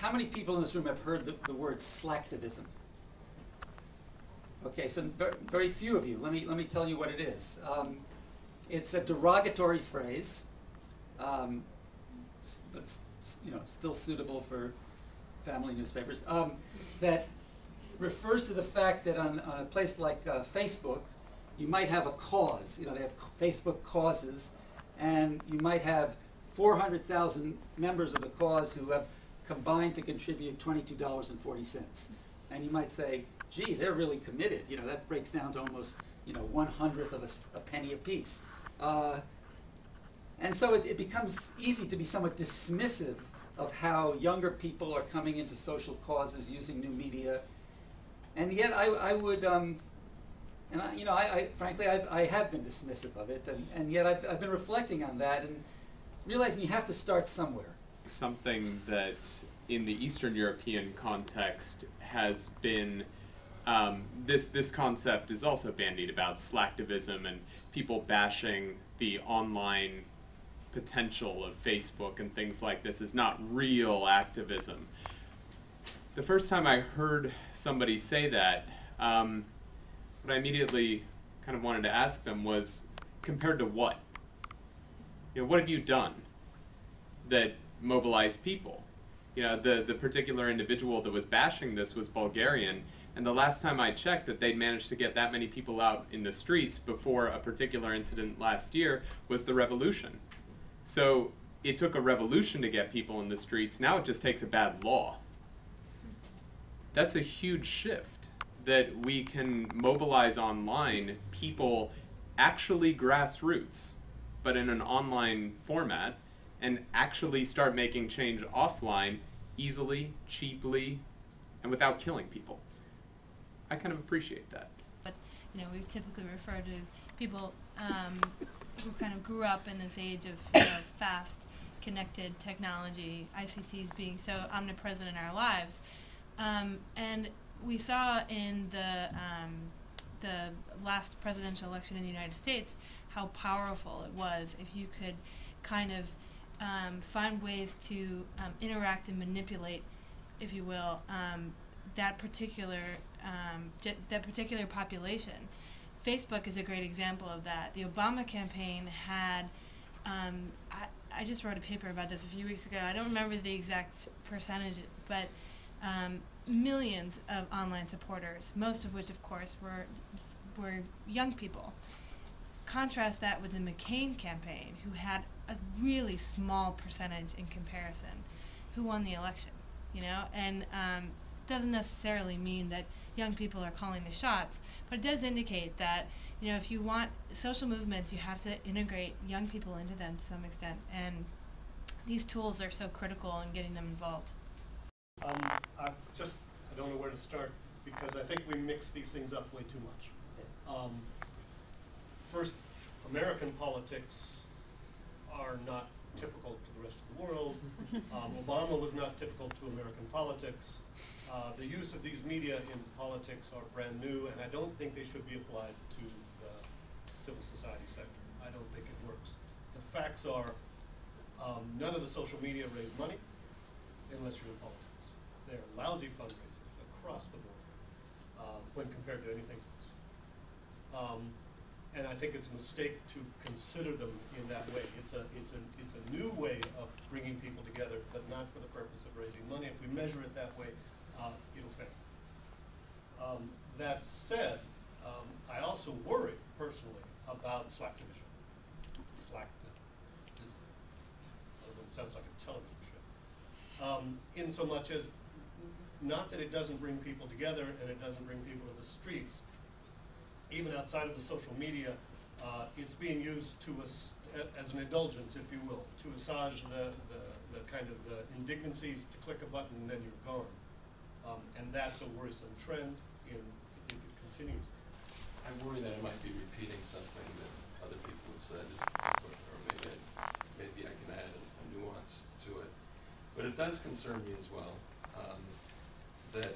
how many people in this room have heard the word Slacktivism? Okay, so very few of you. Let me tell you what it is. It's a derogatory phrase, but still suitable for family newspapers. That refers to the fact that on a place like Facebook, you might have a cause. They have Facebook causes, and you might have 400,000 members of the cause who have combined to contribute $22.40. And you might say, gee, they're really committed. That breaks down to almost 1/100th of a penny apiece. And so it becomes easy to be somewhat dismissive of how younger people are coming into social causes using new media. And yet I would, frankly, I have been dismissive of it, and yet I've been reflecting on that and realizing you have to start somewhere. Something that in the Eastern European context has been, this concept is also bandied about, Slacktivism and people bashing the online potential of Facebook and things like this is not real activism. The first time I heard somebody say that, what I immediately kind of wanted to ask them was, compared to what? What have you done that mobilized people? The particular individual that was bashing this was Bulgarian, and the last time I checked that they'd managed to get that many people out in the streets before a particular incident last year was the revolution. So it took a revolution to get people in the streets. Now it just takes a bad law. That's a huge shift, that we can mobilize online people actually grassroots, but in an online format, and actually start making change offline easily, cheaply, and without killing people. I kind of appreciate that. But we typically refer to people who kind of grew up in this age of fast, connected technology, ICTs being so omnipresent in our lives. And we saw in the last presidential election in the United States how powerful it was if you could kind of find ways to interact and manipulate, if you will, that particular population. Facebook is a great example of that. The Obama campaign had, I just wrote a paper about this a few weeks ago. I don't remember the exact percentage, but millions of online supporters, most of which, of course, were young people. Contrast that with the McCain campaign, who had a really small percentage in comparison, who won the election, and it doesn't necessarily mean that young people are calling the shots, but it does indicate that, if you want social movements, you have to integrate young people into them to some extent, and these tools are so critical in getting them involved. I don't know where to start, because I think we mix these things up way too much. First, American politics are not typical to the rest of the world. Obama was not typical to American politics. The use of these media in politics are brand new, and I don't think they should be applied to the civil society sector. I don't think it works. The facts are, none of the social media raise money unless you're in politics. They're lousy fundraisers across the board when compared to anything else. And I think it's a mistake to consider them in that way. It's a new way of bringing people together, but not for the purpose of raising money. If we measure it that way, it'll fail. That said, I also worry personally about Slacktivism. Slacktivism. It sounds like a television show. In so much as, not that it doesn't bring people together and it doesn't bring people to the streets. Even outside of the social media, it's being used as an indulgence, if you will, to assuage the kind of the indignancies, to click a button and then you're gone. And that's a worrisome trend if it continues. I worry that I might be repeating something that other people have said, or maybe I can add a nuance to it. But it does concern me as well that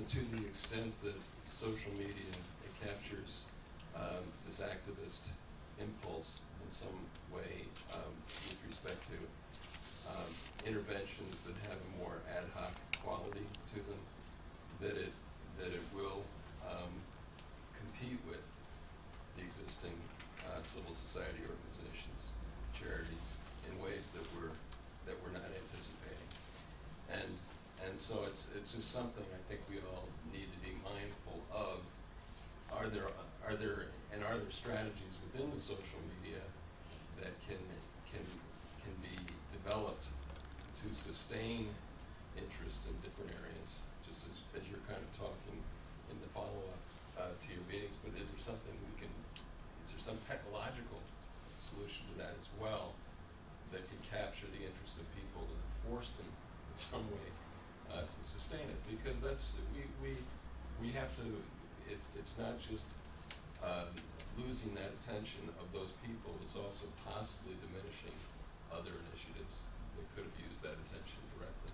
to the extent that social media captures this activist impulse in some way with respect to interventions that have a more ad And so it's just something I think we all need to be mindful of. Are there strategies within the social media that can be developed to sustain interest in different areas, just as you're kind of talking in the follow-up to your meetings, but is there some technological solution to that as well that can capture the interest of people and force them in some way to sustain it? Because we have to, it's not just losing that attention of those people, it's also possibly diminishing other initiatives that could have used that attention directly.